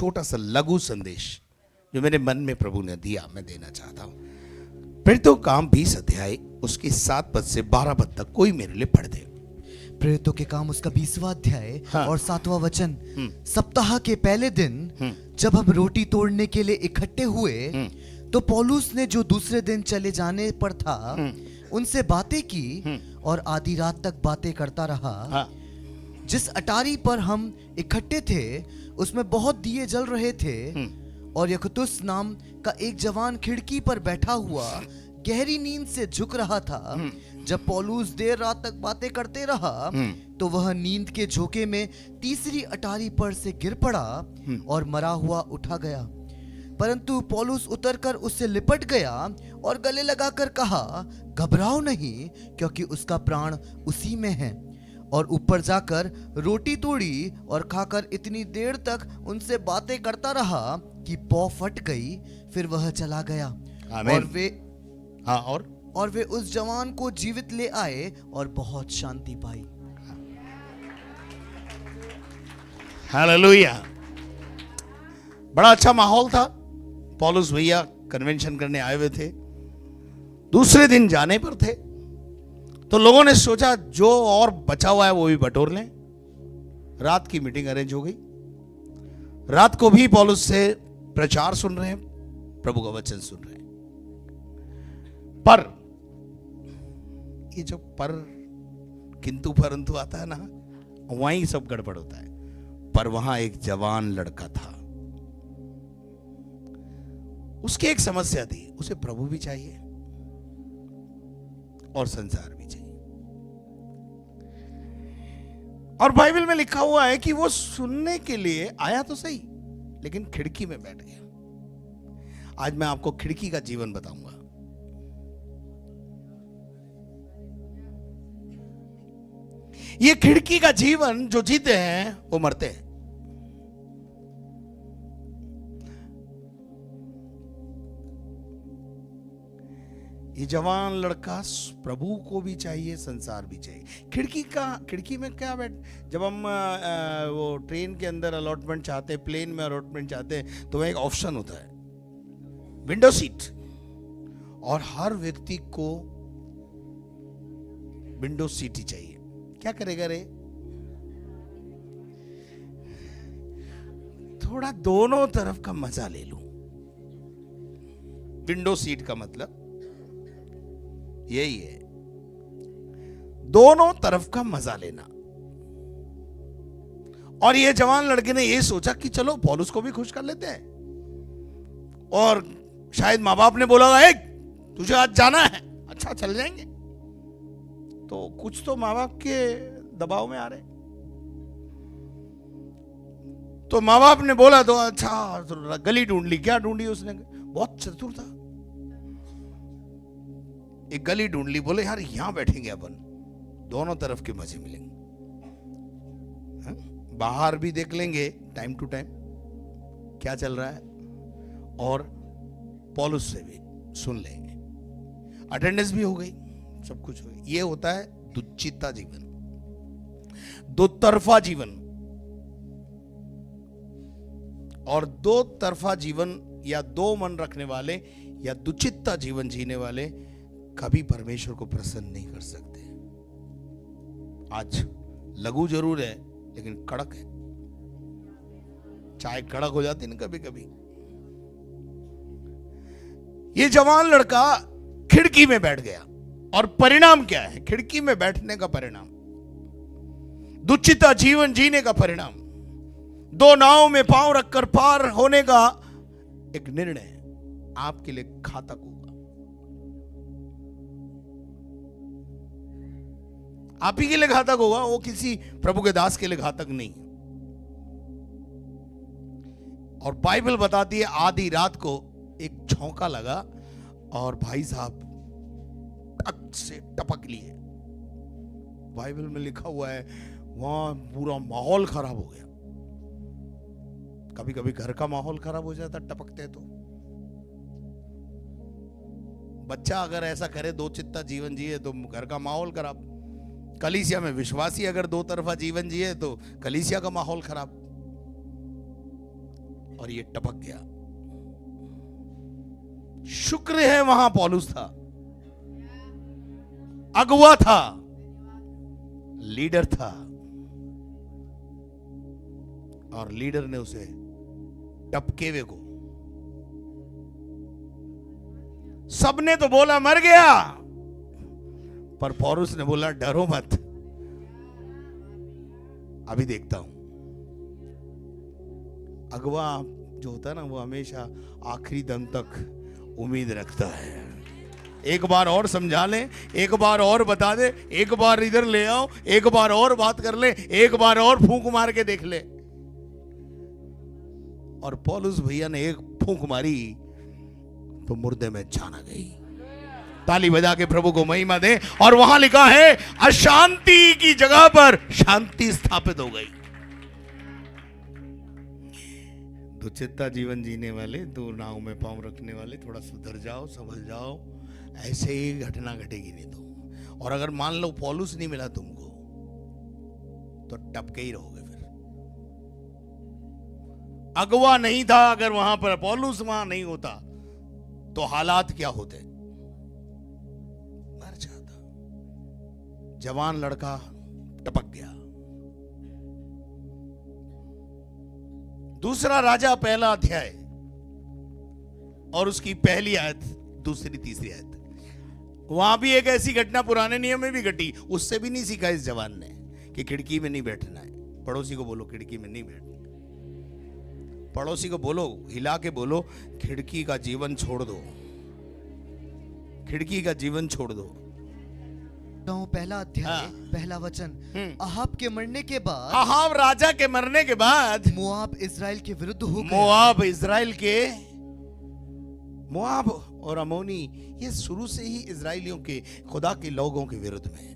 छोटा सा लघु संदेश जो मेरे मन में प्रभु ने दिया, मैं देना चाहता हूं। प्रेरितों का काम 20 अध्याय उसके 7 पद से 12 पद तक कोई मेरे लिए पढ़ दे। प्रेरितों के काम उसका 20वां अध्याय हाँ। और 7वां वचन। सप्ताह के पहले दिन जब हम रोटी तोड़ने के लिए इकट्ठे हुए तो पौलुस ने जो दूसरे दिन चले जाने पर था उनसे बातें की और आधी रात तक बातें करता रहा। हाँ। जिस अटारी पर हम इकट्ठे थे उसमें बहुत दिए जल रहे थे और यखतुस नाम का एक जवान खिड़की पर बैठा हुआ गहरी नींद से झुक रहा था। जब पौलुस देर रात तक बातें करते रहा तो वह नींद के झोंके में तीसरी अटारी पर से गिर पड़ा और मरा हुआ उठा गया। परंतु पौलुस उतरकर उससे लिपट गया और गले लगाकर कहा, घबराओ नहीं, क्योंकि उसका प्राण उसी में है। और ऊपर जाकर रोटी तोड़ी और खाकर इतनी देर तक उनसे बातें करता रहा कि पौ फट गई। फिर वह चला गया। और वे उस जवान को जीवित ले आए और बहुत शांति पाई। हालेलुया। बड़ा अच्छा माहौल था। पौलुस भैया कन्वेंशन करने आए हुए थे, दूसरे दिन जाने पर थे, तो लोगों ने सोचा जो और बचा हुआ है वो भी बटोर लें। रात की मीटिंग अरेंज हो गई। रात को भी पौलुस से प्रचार सुन रहे हैं, प्रभु का वचन सुन रहे हैं। पर ये जो पर किंतु परंतु आता है ना, वहीं सब गड़बड़ होता है। पर वहां एक जवान लड़का था, उसकी एक समस्या थी, उसे प्रभु भी चाहिए और संसार भी चाहिए। और बाइबल में लिखा हुआ है कि वो सुनने के लिए आया तो सही, लेकिन खिड़की में बैठ गया। आज मैं आपको खिड़की का जीवन बताऊंगा। ये खिड़की का जीवन जो जीते हैं वो मरते हैं। ये जवान लड़का प्रभु को भी चाहिए, संसार भी चाहिए। खिड़की में क्या बैठ, जब हम वो ट्रेन के अंदर अलॉटमेंट चाहते हैं, प्लेन में अलॉटमेंट चाहते हैं, तो वह एक ऑप्शन होता है विंडो सीट, और हर व्यक्ति को विंडो सीट ही चाहिए। क्या करेगा रे? थोड़ा दोनों तरफ का मजा ले लूं। विंडो सीट का मतलब यही है, दोनों तरफ का मजा लेना। और ये जवान लड़के ने ये सोचा कि चलो पौलुस को भी खुश कर लेते हैं। और शायद माँ बाप ने बोला होगा, तुझे आज जाना है, अच्छा चल जाएंगे। तो कुछ तो माँ बाप के दबाव में आ रहे, तो माँ बाप ने बोला तो अच्छा गली ढूंढ ली। क्या ढूंढी उसने? बहुत चतुर था, एक गली ढूंढ ली। बोले यार यहां बैठेंगे अपन, दोनों तरफ के मजे मिलेंगे। बाहर भी देख लेंगे टाइम टू टाइम क्या चल रहा है, और पौलुस से भी सुन लेंगे। अटेंडेंस भी हो गई, सब कुछ हो गया। ये होता है दुचित्ता जीवन, दो तरफा जीवन। और दो तरफा जीवन या दो मन रखने वाले या दुचित्ता जीवन जीने वाले कभी परमेश्वर को प्रसन्न नहीं कर सकते। आज लघु जरूर है लेकिन कड़क है। चाय कड़क हो जाती है ना कभी कभी। ये जवान लड़का खिड़की में बैठ गया, और परिणाम क्या है? खिड़की में बैठने का परिणाम, दुचित्ता जीवन जीने का परिणाम, दो नाव में पांव रखकर पार होने का एक निर्णय आपके लिए घातक होगा। आप ही के लिए घातक होगा, वो किसी प्रभु के दास के लिए घातक नहीं। और बाइबल बताती है आधी रात को एक झोंका लगा और भाई साहब टक से टपक लिए। बाइबल में लिखा हुआ है वहां पूरा माहौल खराब हो गया। कभी कभी घर का माहौल खराब हो जाता टपकते तो। बच्चा अगर ऐसा करे, दो चित्ता जीवन जिए, तो घर का माहौल खराब। कलीसिया में विश्वासी अगर दो तरफा जीवन जिए तो कलीसिया का माहौल खराब। और ये टपक गया। शुक्र है वहां पौलुस था, अगुवा था, लीडर था, और लीडर ने उसे टपके हुए को, सबने तो बोला मर गया, पर पौलुस ने बोला डरो मत, अभी देखता हूं। अगवा जो होता है ना, वो हमेशा आखिरी दम तक उम्मीद रखता है। एक बार और समझा ले, एक बार और बता दे, एक बार इधर ले आओ, एक बार और बात कर ले, एक बार और फूंक मार के देख ले। और पौलुस भैया ने एक फूंक मारी तो मुर्दे में जान आ गई। ताली बजा के प्रभु को महिमा दे। और वहां लिखा है अशांति की जगह पर शांति स्थापित हो गई। दुचित्ता जीवन जीने वाले, दो नाव में पांव रखने वाले, थोड़ा सुधर जाओ, संभल जाओ, ऐसे ही घटना घटेगी नहीं तो। और अगर मान लो पौलुस नहीं मिला तुमको तो टपके ही रहोगे। फिर अगवा नहीं था, अगर वहां पर पौलुस वहां नहीं होता तो हालात क्या होते, मर जाता। जवान लड़का टपक गया। दूसरा राजा पहला अध्याय और उसकी पहली आयत, दूसरी तीसरी आयत, वहां भी एक ऐसी घटना पुराने नियम में भी घटी। उससे भी नहीं सीखा इस जवान ने कि खिड़की में नहीं बैठना है। पड़ोसी को बोलो खिड़की में नहीं बैठना। पड़ोसी को बोलो, हिला के बोलो, खिड़की का जीवन छोड़ दो, खिड़की का जीवन छोड़ दो। पहला अध्याय पहला वचन। अहाब के मरने के बाद, अहाब राजा के मरने के बाद मोआब इजराइल के विरुद्ध हो गया। मोआब इजराइल के, मोआब और अमोनी ये शुरू से ही इजराइलियों के, खुदा के लोगों के विरुद्ध में।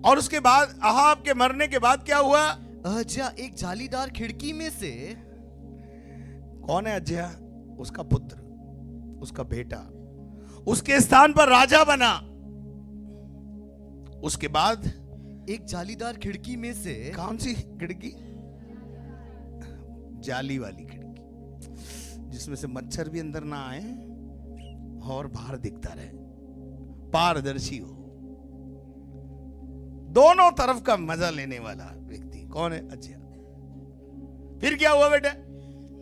और उसके बाद अहाब के मरने के बाद क्या हुआ? अहज्या एक जालीदार खिड़की में से, कौन है अहज्या? उसका पुत्र, उसका बेटा, उसके स्थान पर राजा बना। उसके बाद एक जालीदार खिड़की में से, कौन सी खिड़की? जाली वाली खिड़की, जिसमें से मच्छर भी अंदर ना आए और बाहर दिखता रहे, पारदर्शी हो, दोनों तरफ का मजा लेने वाला व्यक्ति। कौन है? अहज्या। फिर क्या हुआ बेटा?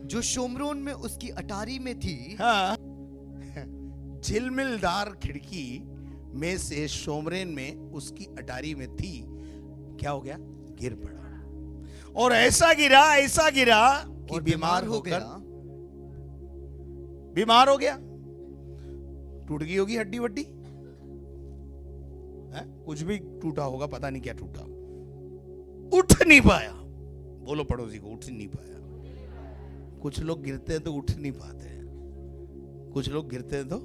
जो शोमरोन में उसकी अटारी में थी, हाँ, झिलमिलदार खिड़की में से शोमरेन में उसकी अटारी में थी, क्या हो गया? गिर पड़ा। और ऐसा गिरा कि बीमार हो गया। बीमार हो गया, टूट गई होगी हड्डी वड्डी, कुछ भी टूटा होगा, पता नहीं क्या टूटा, उठ नहीं पाया। बोलो पड़ोसी को, उठ नहीं पाया। कुछ लोग गिरते हैं तो उठ नहीं पाते हैं, कुछ लोग गिरते हैं तो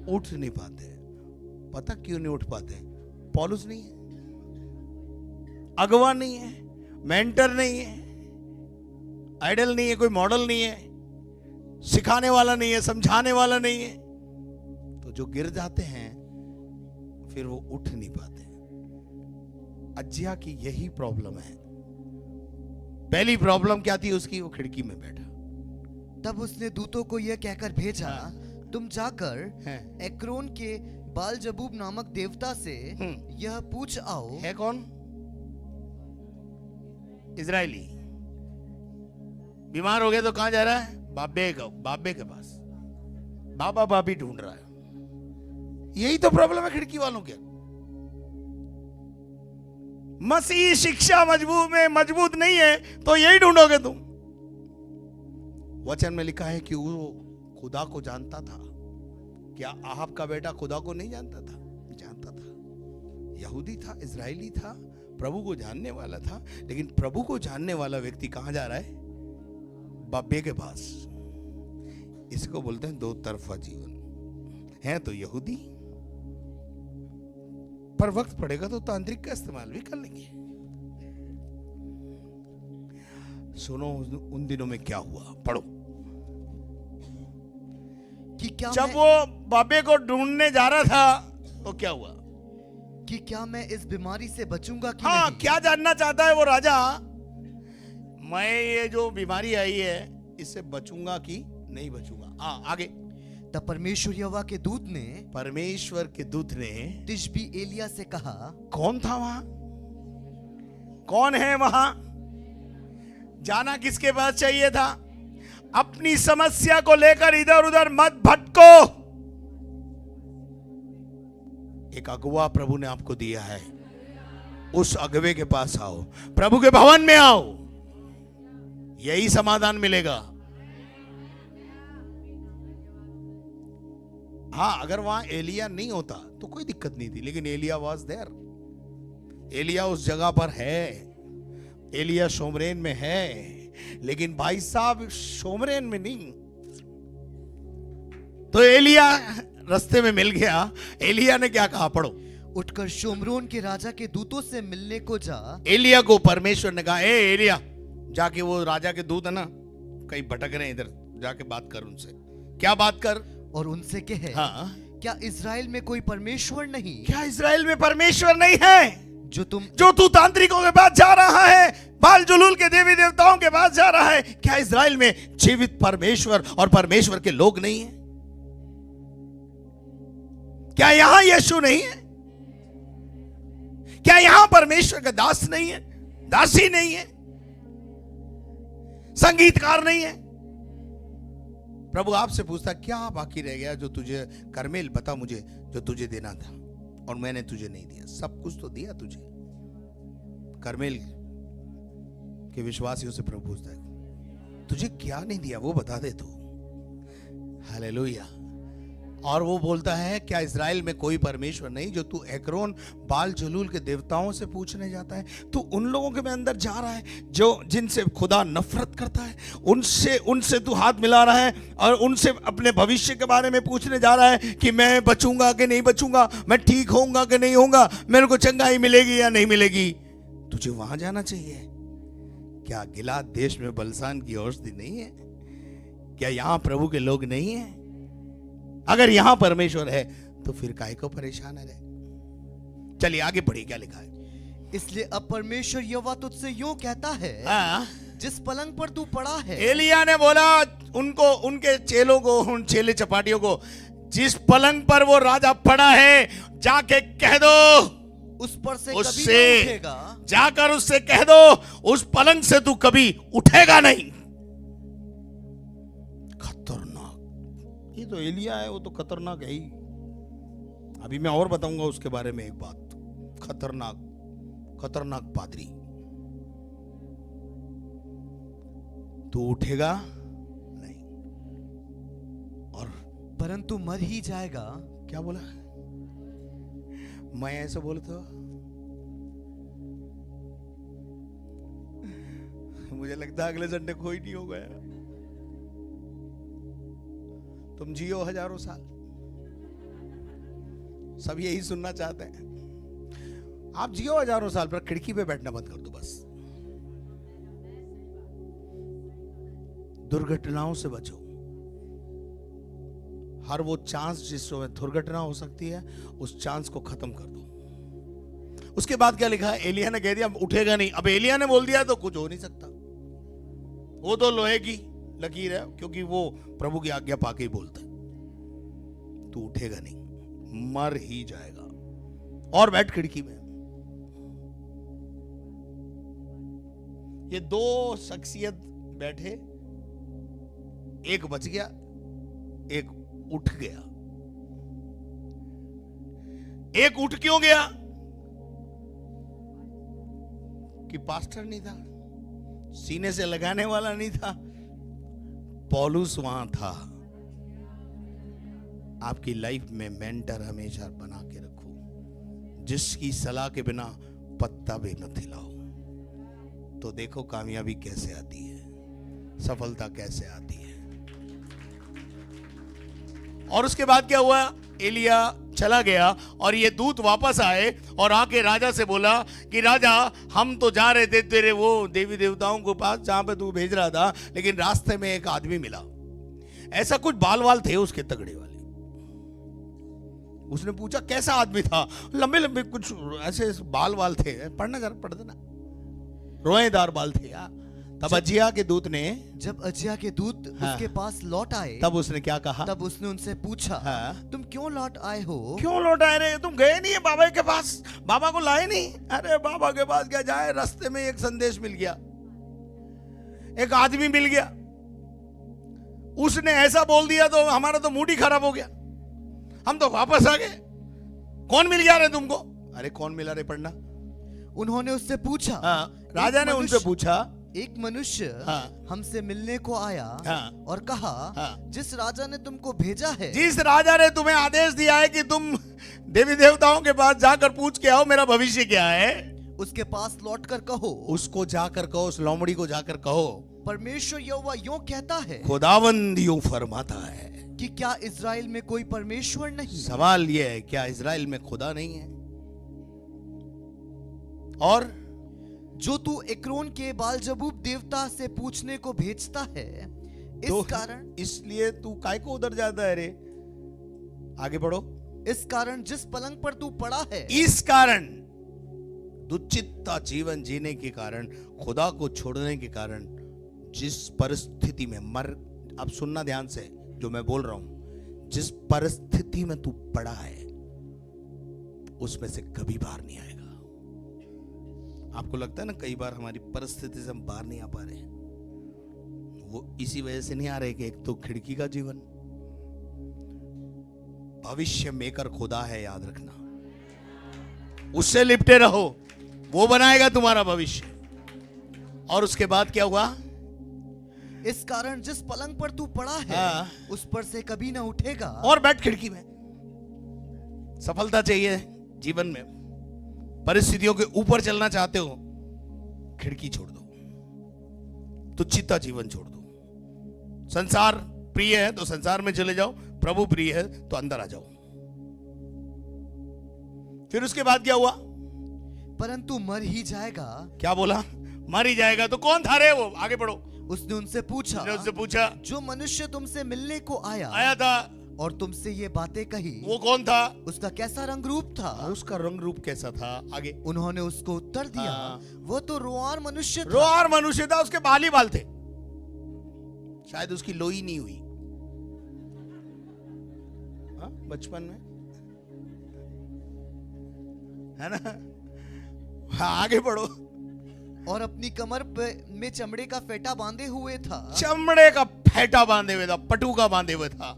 उठ नहीं पाते। पता क्यों नहीं उठ पाते? पौलुस नहीं है, अगवा नहीं है, मेंटर नहीं है, आइडल नहीं है, कोई मॉडल नहीं है, सिखाने वाला नहीं है, समझाने वाला नहीं है। तो जो गिर जाते हैं फिर वो उठ नहीं पाते। अहज्या की यही प्रॉब्लम है। पहली प्रॉब्लम क्या थी उसकी? वो खिड़की में बैठा। तब उसने दूतों को यह कहकर भेजा, तुम जाकर एक्रोन के बालजबूब नामक देवता से यह पूछ आओ। है कौन? इजराइली। बीमार हो गया तो कहां जा रहा है? बाबे के पास। बाबा बाबी ढूंढ रहा है। यही तो प्रॉब्लम है खिड़की वालों के। मसीह शिक्षा मजबूत नहीं है तो यही ढूंढोगे तुम। वचन में लिखा है कि वो खुदा को जानता था। क्या अहाब का बेटा खुदा को नहीं जानता था? जानता था। यहूदी था, इजराइली था, प्रभु को जानने वाला था। लेकिन प्रभु को जानने वाला व्यक्ति कहां जा रहा है? बाबे के पास। इसको बोलते हैं दो तरफा जीवन। है तो यहूदी, पर वक्त पड़ेगा तो तांत्रिक का इस्तेमाल भी कर लेंगे। सुनो उन दिनों में क्या हुआ, पढ़ो। कि क्या जब वो बाबे को ढूंढने जा रहा था तो क्या हुआ? कि क्या मैं इस बीमारी से बचूंगा कि हाँ, नहीं? क्या जानना चाहता है वो राजा? मैं ये जो बीमारी आई है इससे बचूंगा कि नहीं बचूंगा। हाँ आगे। तब परमेश्वर यहोवा के दूत ने परमेश्वर के दूत ने तिशबी एलिया से कहा, कौन था वहां, कौन है वहां, जाना किसके पास चाहिए था? अपनी समस्या को लेकर इधर उधर मत भटको। एक अगुवा प्रभु ने आपको दिया है, उस अगवे के पास आओ, प्रभु के भवन में आओ, यही समाधान मिलेगा। हाँ, अगर वहां एलिया नहीं होता तो कोई दिक्कत नहीं थी, लेकिन एलिया वाज देयर। एलिया उस जगह पर है, एलिया शोमरेन में है, लेकिन भाई साहब शोमरेन में नहीं। तो एलिया रास्ते में मिल गया। एलिया ने क्या कहा, पढ़ो। उठकर शोमरोन के राजा के दूतों से मिलने को जा। एलिया को परमेश्वर ने कहा, ए एलिया, जाके वो राजा के दूत है ना, कहीं भटक रहे हैं इधर, जाके बात कर उनसे। क्या बात कर? और उनसे कहे, हाँ, क्या इज़राइल में कोई परमेश्वर नहीं? क्या इज़राइल में परमेश्वर नहीं है? जो तू तांत्रिकों के पास जा रहा है, बाल जुलूल के देवी देवताओं के पास जा रहा है, क्या इज़राइल में जीवित परमेश्वर और परमेश्वर के लोग नहीं है? क्या यहां यीशु नहीं है? क्या यहां परमेश्वर का दास नहीं है, दासी नहीं है, संगीतकार नहीं है? प्रभु आपसे पूछता, क्या बाकी रह गया जो तुझे, करमेल बता मुझे, जो तुझे देना था और मैंने तुझे नहीं दिया? सब कुछ तो दिया तुझे। करमेल के विश्वासियों से प्रभु पूछता है, तुझे क्या नहीं दिया वो बता दे तू। हालेलुया। और वो बोलता है, क्या इज़राइल में कोई परमेश्वर नहीं? जो तू एक्रोन बाल जलूल के देवताओं से पूछने जाता है, तू उन लोगों के में अंदर जा रहा है जो जिनसे खुदा नफरत करता है, उनसे तू हाथ मिला रहा है और उनसे अपने भविष्य के बारे में पूछने जा रहा है कि मैं बचूंगा कि नहीं बचूंगा, मैं ठीक होऊंगा कि नहीं होऊंगा, मेरे को चंगाई मिलेगी या नहीं मिलेगी। तुझे वहां जाना चाहिए। क्या गिलाद देश में बलसान की औषधि नहीं है? क्या यहां प्रभु के लोग नहीं है? अगर यहां परमेश्वर है तो फिर काहे को परेशान है? चलिए आगे पढ़िए, क्या लिखा है। इसलिए अब परमेश्वर यहोवा तुझसे यूं कहता है, जिस पलंग पर तू पड़ा है। एलिया ने बोला उनको, उनके चेलों को, उन चेले चपाटियों को, जिस पलंग पर वो राजा पड़ा है जाके कह दो उस पर से उससे कभी न उठेगा। जाकर उससे कह दो उस पलंग से तू कभी उठेगा नहीं। खतरनाक। ये तो एलिया है, वो तो खतरनाक है ही। अभी मैं और बताऊंगा उसके बारे में एक बात। खतरनाक खतरनाक पादरी। तू उठेगा नहीं और परंतु मर ही जाएगा। क्या बोला? मैं ऐसे बोलता, मुझे लगता है अगले संडे कोई नहीं हो गया। तुम जियो हजारों साल, सब यही सुनना चाहते हैं। आप जियो हजारों साल, पर खिड़की पे बैठना बंद कर दो बस। दुर्घटनाओं से बचो। हर वो चांस जिसमें दुर्घटना हो सकती है, उस चांस को खत्म कर दो। उसके बाद क्या लिखा है? एलिया ने कह दिया उठेगा नहीं। अब एलिया ने बोल दिया तो कुछ हो नहीं सकता। वो तो लोहे की लकीर है, क्योंकि वो प्रभु की आज्ञा पाके ही बोलता है। तू उठेगा नहीं, मर ही जाएगा। और बैठ खिड़की में। ये दो शख्सियत बैठे, एक बच गया, एक उठ गया। एक उठ क्यों गया? कि पास्टर नहीं था, सीने से लगाने वाला नहीं था। पौलुस वहां था। आपकी लाइफ में मेंटर हमेशा बना के रखो, जिसकी सलाह के बिना पत्ता भी मत हिलाओ। तो देखो कामयाबी कैसे आती है, सफलता कैसे आती है। और उसके बाद क्या हुआ? एलिया चला गया और ये दूत वापस आए और आके राजा से बोला कि राजा, हम तो जा रहे थे तेरे वो देवी देवताओं के पास जहां पे तू भेज रहा था, लेकिन रास्ते में एक आदमी मिला। ऐसा कुछ बाल वाल थे उसके तगड़े वाले। उसने पूछा कैसा आदमी था? लंबे लंबे कुछ ऐसे बाल वाल थे। पढ़ना जरा, पढ़ देना। रोएदार बाल थे यार। तब अजिया के दूत ने, जब अजिया के दूत हाँ। उसके पास लौट आए, तब उसने क्या कहा? तब उसने उनसे पूछा, हाँ। तुम क्यों लौट आए हो? क्यों लौट आए रे? तुम गए नहीं है बाबा के पास? बाबा को लाए नहीं? अरे बाबा के पास क्या जाए, रास्ते में एक संदेश मिल गया, एक आदमी मिल गया, उसने ऐसा बोल दिया तो हमारा तो मूड ही खराब हो गया, हम तो वापस आ गए। कौन मिल गया रे तुमको? अरे कौन मिला रे? पढ़ना। उन्होंने उससे पूछा, हाँ, राजा ने उनसे पूछा, एक मनुष्य हाँ। हमसे मिलने को आया, हाँ। और कहा, हाँ। जिस राजा ने तुमको भेजा है, जिस राजा ने तुम्हें आदेश दिया है कि तुम देवी देवताओं के पास जाकर पूछ के आओ मेरा भविष्य क्या है, उसके पास लौटकर कहो, उसको जाकर कहो, उस लोमड़ी को जाकर कहो, परमेश्वर यहोवा यूं कहता है खुदावंद यूं फरमाता है कि क्या इज़राइल में कोई परमेश्वर नहीं? सवाल यह है, क्या इज़राइल में खुदा नहीं है? और जो तू एक्रोन के बालजबूब देवता से पूछने को भेजता है, इस कारण, इसलिए तू काय को उधर जाता है रे? आगे बढ़ो। इस कारण जिस पलंग पर तू पड़ा है, इस कारण दुचित्ता जीवन जीने के कारण, खुदा को छोड़ने के कारण, जिस परिस्थिति में अब सुनना ध्यान से जो मैं बोल रहा हूं, जिस परिस्थिति में तू पड़ा है उसमें से कभी बाहर नहीं आएगा। आपको लगता है ना कई बार हमारी परिस्थिति से हम बाहर नहीं आ पा रहे, वो इसी वजह से नहीं आ रहे कि एक तो खिड़की का जीवन, भविष्य मेकर खुदा है, याद रखना, उससे लिपटे रहो, वो बनाएगा तुम्हारा भविष्य। और उसके बाद क्या हुआ? इस कारण जिस पलंग पर तू पड़ा है, हाँ। उस पर से कभी ना उठेगा। और बैठ खिड़की में। सफलता चाहिए जीवन में, परिस्थितियों के ऊपर चलना चाहते हो, खिड़की छोड़ दो, तुच्छिता जीवन छोड़ दो। संसार प्रिय है तो संसार में चले जाओ, प्रभु प्रिय है तो अंदर आ जाओ। फिर उसके बाद क्या हुआ? परंतु मर ही जाएगा। क्या बोला? मर ही जाएगा। तो कौन था रे वो? आगे बढ़ो। उसने उनसे पूछा, उससे पूछा, जो मनुष्य तुमसे मिलने को आया था और तुमसे ये बातें कही, वो कौन था? उसका कैसा रंग रूप था? उसका रंग रूप कैसा था? आगे। उन्होंने उसको उत्तर दिया, वो तो रोआर मनुष्य था। रोआर मनुष्य था, उसके बाल ही बाल थे, शायद उसकी लोई नहीं हुई बचपन में, है ना? हाँ, आगे बढ़ो। और अपनी कमर पे में चमड़े का फेटा बांधे हुए था। चमड़े का फेटा बांधे हुए था, पटुका बांधे हुए था।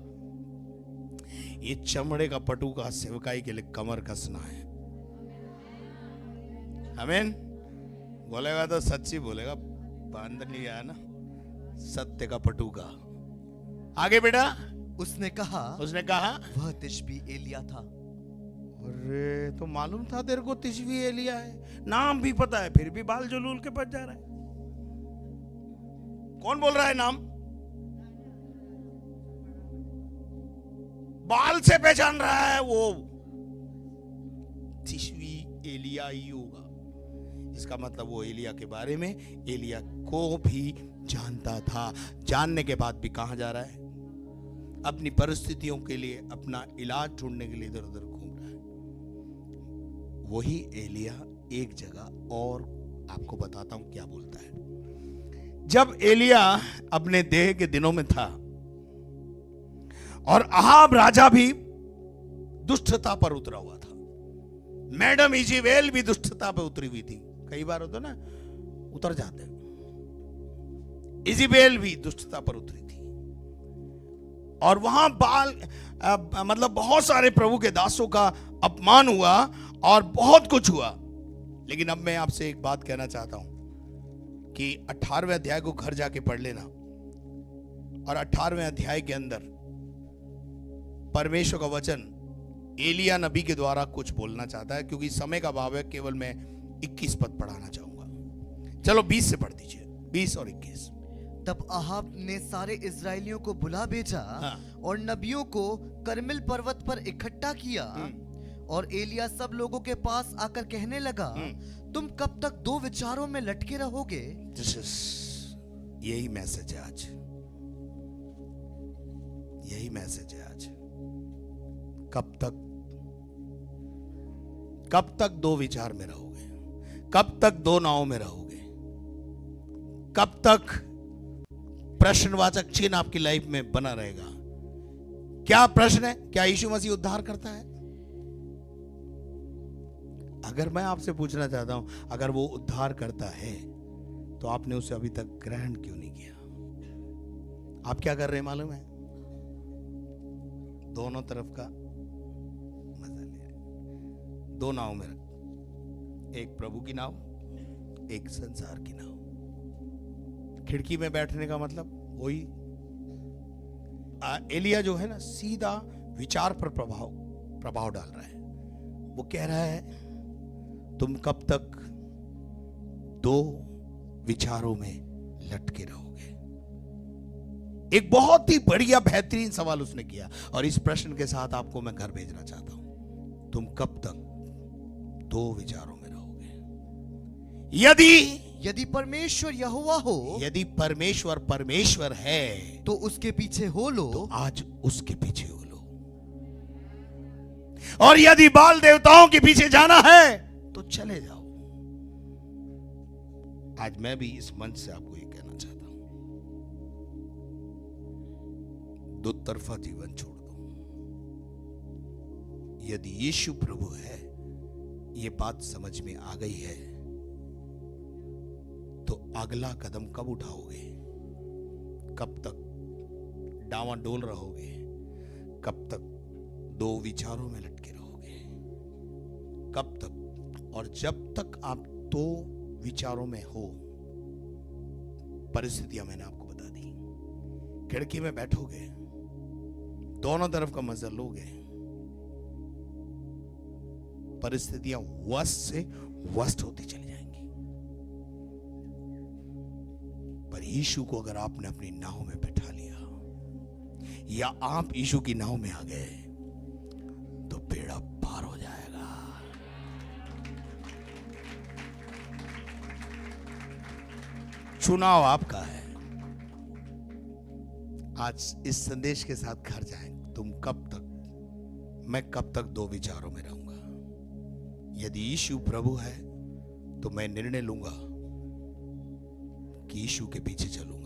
ये चमड़े का पटुका सेवकाई के लिए कमर कसना है। आमीन। बोलेगा तो सच्ची बोलेगा, बांध लिया है ना, सत्य का पटुका। आगे बेटा। उसने कहा, वह तिशबी एलिया था। अरे तो मालूम था तेरे को तिशबी एलिया है, नाम भी पता है, फिर भी बाल जलूल के बच जा रहा है। कौन बोल रहा है नाम? बाल से पहचान रहा है वो, तिशबी एलिया ही होगा। इसका मतलब वो एलिया के बारे में, एलिया को भी जानता था। जानने के बाद भी कहां जा रहा है? अपनी परिस्थितियों के लिए, अपना इलाज ढूंढने के लिए इधर उधर घूम रहा है। वही एलिया एक जगह और आपको बताता हूं क्या बोलता है। जब एलिया अपने देह के दिनों में था और अहाब राजा भी दुष्टता पर उतरा हुआ था, मैडम इजेबेल भी दुष्टता पर उतरी हुई थी। कई बार होता ना, उतर जाते। इजेबेल भी दुष्टता पर उतरी थी और वहां मतलब बहुत सारे प्रभु के दासों का अपमान हुआ और बहुत कुछ हुआ। लेकिन अब मैं आपसे एक बात कहना चाहता हूं कि 18वें अध्याय को घर जाके पढ़ लेना, और 18वें अध्याय के अंदर परमेश्वर का वचन एलिया नबी के द्वारा कुछ बोलना चाहता है, क्योंकि समय का अभाव है। केवल मैं 21 पद पढ़ाना चाहूंगा। चलो 20 से पढ़ दीजिए, 20 और 21। तब अहाब ने सारे इजराइलियों को बुला भेजा, हाँ। और नबियों को करमिल पर्वत पर इकट्ठा किया। और एलिया सब लोगों के पास आकर कहने लगा, तुम कब तक दो विचारों में लटके रहोगे? यही मैसेज है आज, यही मैसेज है आज। कब तक दो विचार में रहोगे? कब तक दो नाव में रहोगे? कब तक प्रश्नवाचक चिन्ह आपकी लाइफ में बना रहेगा? क्या प्रश्न है? क्या यीशु मसीह उद्धार करता है? अगर मैं आपसे पूछना चाहता हूं, अगर वो उद्धार करता है तो आपने उसे अभी तक ग्रहण क्यों नहीं किया? आप क्या कर रहे हैं मालूम है? दोनों तरफ का मजा ले रहे हैं। दो नाव में रख, एक प्रभु की नाव, एक संसार की नाव। खिड़की में बैठने का मतलब वही एलिया जो है ना, सीधा विचार पर प्रभाव डाल रहा है। वो कह रहा है, तुम कब तक दो विचारों में लटके रहोगे? एक बहुत ही बढ़िया बेहतरीन सवाल उसने किया, और इस प्रश्न के साथ आपको मैं घर भेजना चाहता हूं। तुम कब तक दो विचारों में रहोगे? यदि परमेश्वर यहोवा हो, यदि परमेश्वर परमेश्वर है तो उसके पीछे हो लो, तो आज उसके पीछे हो लो। और यदि बाल देवताओं के पीछे जाना है तो चले जाओ। आज मैं भी इस मंच से आपको ये कहना चाहता हूं, दो तरफा जीवन छोड़ दो। यदि यीशु प्रभु है, ये बात समझ में आ गई है, तो अगला कदम कब उठाओगे? कब तक डावाडोल रहोगे? कब तक दो विचारों में लटके रहोगे? कब तक? और जब तक आप दो विचारों में हो, परिस्थितियां मैंने आपको बता दी। खिड़की में बैठोगे, दोनों तरफ का मजा लोगे, परिस्थितियां वर्स्ट से वर्स्ट होती चली जाएंगी। पर यीशु को अगर आपने अपनी नाव में बैठा लिया, या आप यीशु की नाव में आ गए, तो बेड़ा पार हो जाएगा। चुनाव आपका है। आज इस संदेश के साथ घर जाएं। तुम कब तक, मैं कब तक दो विचारों में रहूंगा? यदि यीशु प्रभु है तो मैं निर्णय लूंगा कि यीशु के पीछे चलूंगा।